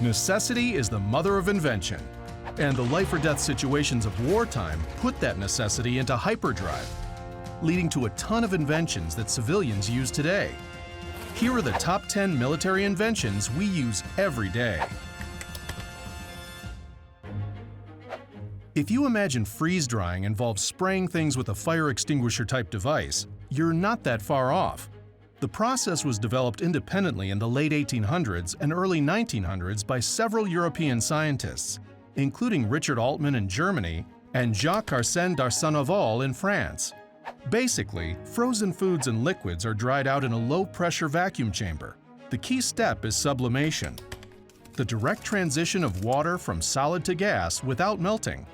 Necessity is the mother of invention, and the life-or-death situations of wartime put that necessity into hyperdrive, leading to a ton of inventions that civilians use today. Here are the top 10 military inventions we use every day. If you imagine freeze-drying involves spraying things with a fire extinguisher-type device, you're not that far off. The process was developed independently in the late 1800s and early 1900s by several European scientists, including Richard Altman in Germany and Jacques-Arsène d'Arsenaval in France. Basically, frozen foods and liquids are dried out in a low-pressure vacuum chamber. The key step is sublimation, the direct transition of water from solid to gas without melting,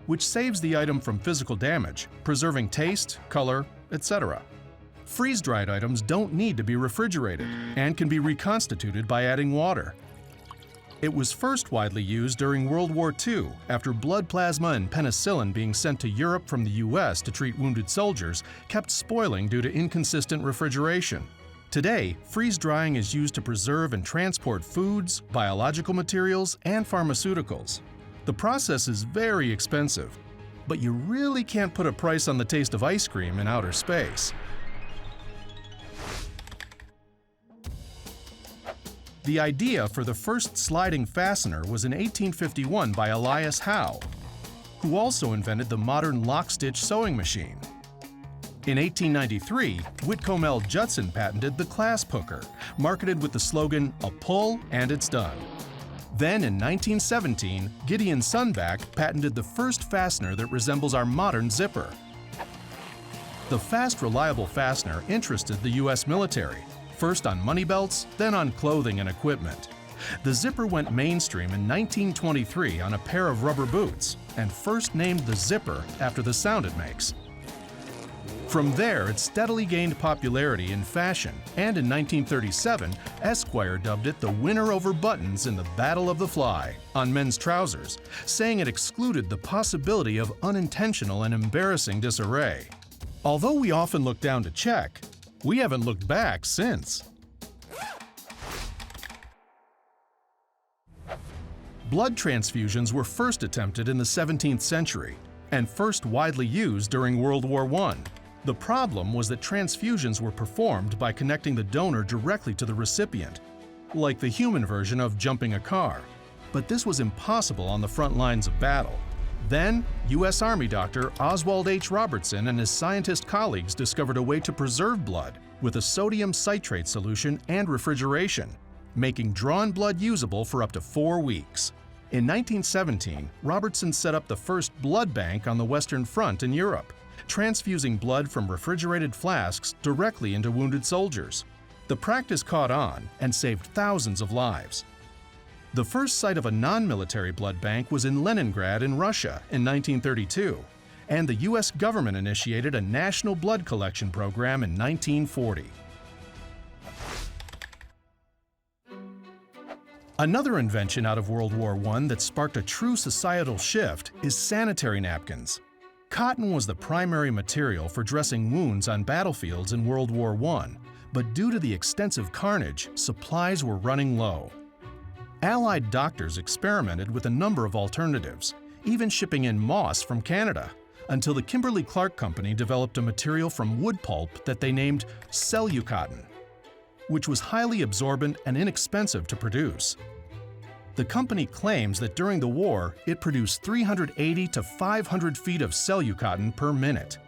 which saves the item from physical damage, preserving taste, color, etc. Freeze-dried items don't need to be refrigerated and can be reconstituted by adding water. It was first widely used during World War II after blood plasma and penicillin being sent to Europe from the US to treat wounded soldiers kept spoiling due to inconsistent refrigeration. Today, freeze-drying is used to preserve and transport foods, biological materials, and pharmaceuticals. The process is very expensive, but you really can't put a price on the taste of ice cream in outer space. The idea for the first sliding fastener was in 1851 by Elias Howe, who also invented the modern lock-stitch sewing machine. In 1893, Whitcomb L. Judson patented the clasp hooker, marketed with the slogan, "A pull and it's done." Then in 1917, Gideon Sunback patented the first fastener that resembles our modern zipper. The fast, reliable fastener interested the US military, first on money belts, then on clothing and equipment. The zipper went mainstream in 1923 on a pair of rubber boots, and first named the zipper after the sound it makes. From there, it steadily gained popularity in fashion, and in 1937, Esquire dubbed it the winner over buttons in the Battle of the Fly on men's trousers, saying it excluded the possibility of unintentional and embarrassing disarray. Although we often look down to check, we haven't looked back since. Blood transfusions were first attempted in the 17th century and first widely used during World War I. The problem was that transfusions were performed by connecting the donor directly to the recipient, like the human version of jumping a car. But this was impossible on the front lines of battle. Then, U.S. Army doctor Oswald H. Robertson and his scientist colleagues discovered a way to preserve blood with a sodium citrate solution and refrigeration, making drawn blood usable for up to 4 weeks. In 1917, Robertson set up the first blood bank on the Western Front in Europe, transfusing blood from refrigerated flasks directly into wounded soldiers. The practice caught on and saved thousands of lives. The first site of a non-military blood bank was in Leningrad in Russia in 1932, and the U.S. government initiated a national blood collection program in 1940. Another invention out of World War I that sparked a true societal shift is sanitary napkins. Cotton was the primary material for dressing wounds on battlefields in World War I, but due to the extensive carnage, supplies were running low. Allied doctors experimented with a number of alternatives, even shipping in moss from Canada, until the Kimberly-Clark Company developed a material from wood pulp that they named Cellucotton, which was highly absorbent and inexpensive to produce. The company claims that during the war, it produced 380 to 500 feet of Cellucotton per minute.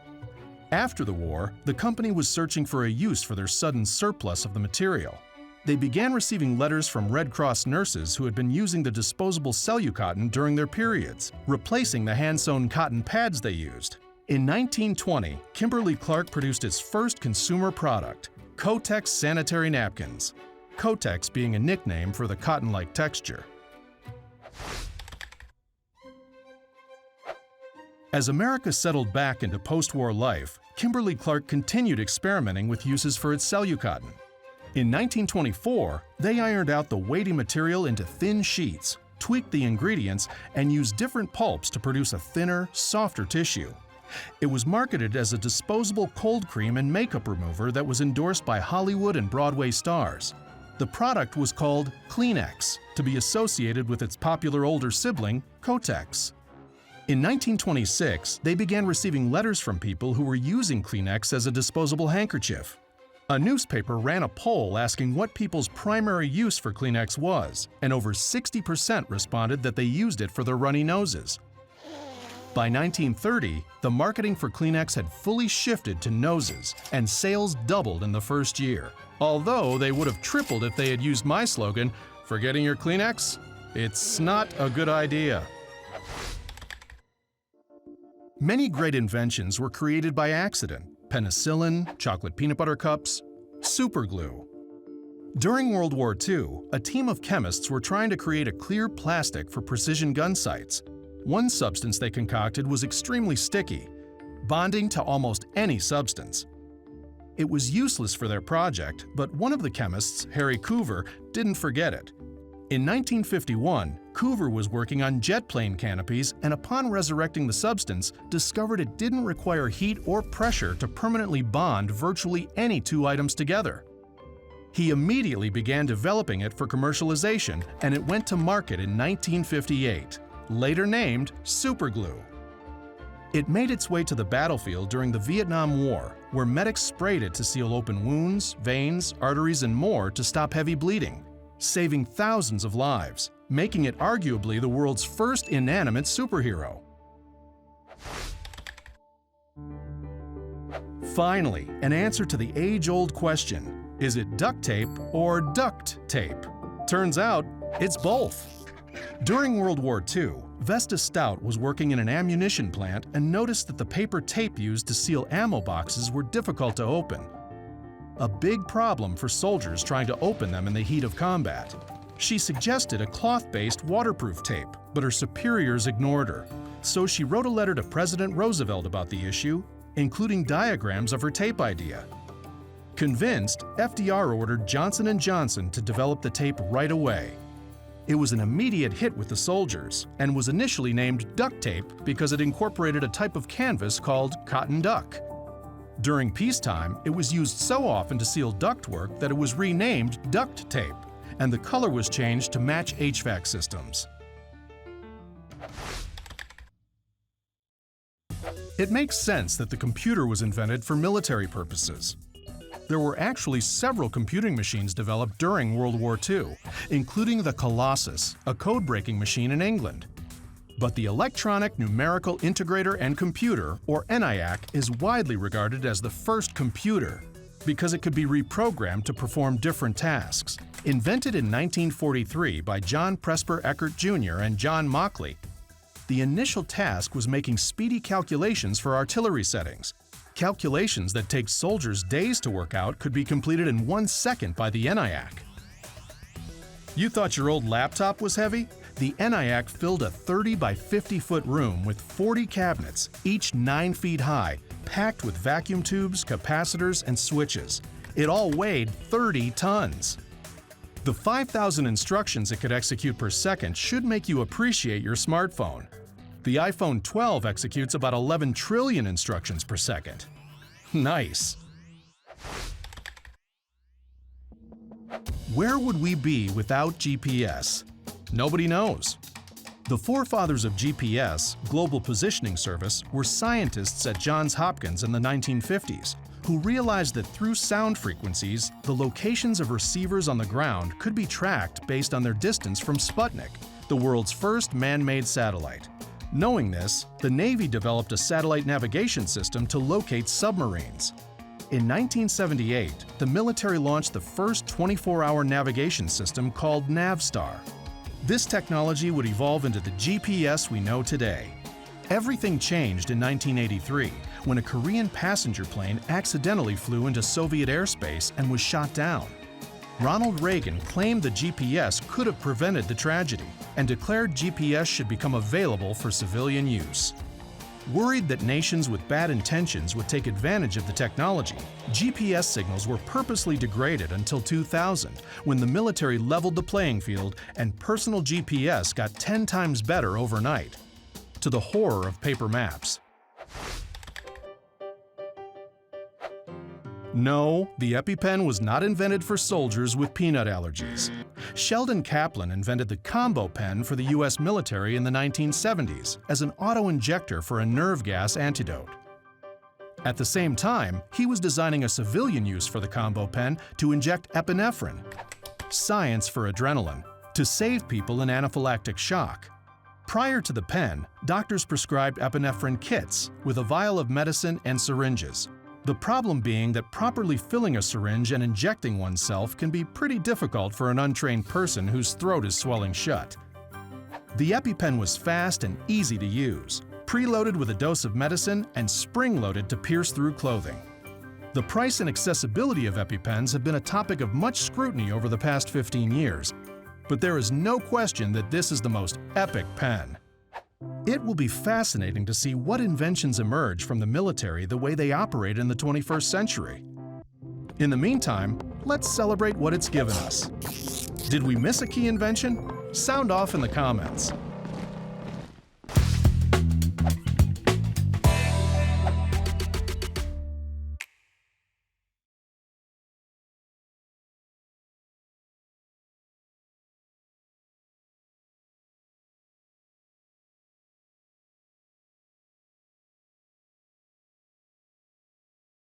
After the war, the company was searching for a use for their sudden surplus of the material. They began receiving letters from Red Cross nurses who had been using the disposable Cellucotton during their periods, replacing the hand-sewn cotton pads they used. In 1920, Kimberly-Clark produced its first consumer product, Kotex Sanitary Napkins, Kotex being a nickname for the cotton-like texture. As America settled back into post-war life, Kimberly-Clark continued experimenting with uses for its Cellucotton. In 1924, they ironed out the weighty material into thin sheets, tweaked the ingredients, and used different pulps to produce a thinner, softer tissue. It was marketed as a disposable cold cream and makeup remover that was endorsed by Hollywood and Broadway stars. The product was called Kleenex, to be associated with its popular older sibling, Kotex. In 1926, they began receiving letters from people who were using Kleenex as a disposable handkerchief. A newspaper ran a poll asking what people's primary use for Kleenex was, and over 60% responded that they used it for their runny noses. By 1930, the marketing for Kleenex had fully shifted to noses, and sales doubled in the first year. Although they would have tripled if they had used my slogan, "Forgetting your Kleenex? It's not a good idea." Many great inventions were created by accident: penicillin, chocolate peanut butter cups, superglue. During World War II, a team of chemists were trying to create a clear plastic for precision gun sights. One substance they concocted was extremely sticky, bonding to almost any substance. It was useless for their project, but one of the chemists, Harry Coover, didn't forget it. In 1951, Coover was working on jet plane canopies and upon resurrecting the substance, discovered it didn't require heat or pressure to permanently bond virtually any two items together. He immediately began developing it for commercialization, and it went to market in 1958, later named superglue. It made its way to the battlefield during the Vietnam War, where medics sprayed it to seal open wounds, veins, arteries, and more to stop heavy bleeding, saving thousands of lives, making it arguably the world's first inanimate superhero. Finally, an answer to the age-old question: is it duct tape or duct tape? Turns out, it's both. During World War II, Vesta Stout was working in an ammunition plant and noticed that the paper tape used to seal ammo boxes were difficult to open. A big problem for soldiers trying to open them in the heat of combat. She suggested a cloth-based waterproof tape, but her superiors ignored her. So she wrote a letter to President Roosevelt about the issue, including diagrams of her tape idea. Convinced, FDR ordered Johnson & Johnson to develop the tape right away. It was an immediate hit with the soldiers and was initially named duct tape because it incorporated a type of canvas called cotton duck. During peacetime, it was used so often to seal ductwork that it was renamed duct tape, and the color was changed to match HVAC systems. It makes sense that the computer was invented for military purposes. There were actually several computing machines developed during World War II, including the Colossus, a code-breaking machine in England. But the Electronic Numerical Integrator and Computer, or ENIAC, is widely regarded as the first computer because it could be reprogrammed to perform different tasks. Invented in 1943 by John Presper Eckert Jr. and John Mauchly, the initial task was making speedy calculations for artillery settings. Calculations that take soldiers days to work out could be completed in 1 second by the ENIAC. You thought your old laptop was heavy? The ENIAC filled a 30 by 50-foot room with 40 cabinets, each 9 feet high, packed with vacuum tubes, capacitors, and switches. It all weighed 30 tons. The 5,000 instructions it could execute per second should make you appreciate your smartphone. The iPhone 12 executes about 11 trillion instructions per second. Nice. Where would we be without GPS? Nobody knows. The forefathers of GPS, Global Positioning Service, were scientists at Johns Hopkins in the 1950s who realized that through sound frequencies, the locations of receivers on the ground could be tracked based on their distance from Sputnik, the world's first man-made satellite. Knowing this, the Navy developed a satellite navigation system to locate submarines. In 1978, the military launched the first 24-hour navigation system called Navstar. This technology would evolve into the GPS we know today. Everything changed in 1983 when a Korean passenger plane accidentally flew into Soviet airspace and was shot down. Ronald Reagan claimed the GPS could have prevented the tragedy and declared GPS should become available for civilian use. Worried that nations with bad intentions would take advantage of the technology, GPS signals were purposely degraded until 2000, when the military leveled the playing field and personal GPS got 10 times better overnight, to the horror of paper maps. No, the EpiPen was not invented for soldiers with peanut allergies. Sheldon Kaplan invented the combo pen for the U.S. military in the 1970s as an auto-injector for a nerve gas antidote. At the same time, he was designing a civilian use for the combo pen to inject epinephrine, science for adrenaline, to save people in anaphylactic shock. Prior to the pen, doctors prescribed epinephrine kits with a vial of medicine and syringes. The problem being that properly filling a syringe and injecting oneself can be pretty difficult for an untrained person whose throat is swelling shut. The EpiPen was fast and easy to use, preloaded with a dose of medicine and spring-loaded to pierce through clothing. The price and accessibility of EpiPens have been a topic of much scrutiny over the past 15 years, but there is no question that this is the most epic pen. It will be fascinating to see what inventions emerge from the military the way they operate in the 21st century. In the meantime, let's celebrate what it's given us. Did we miss a key invention? Sound off in the comments.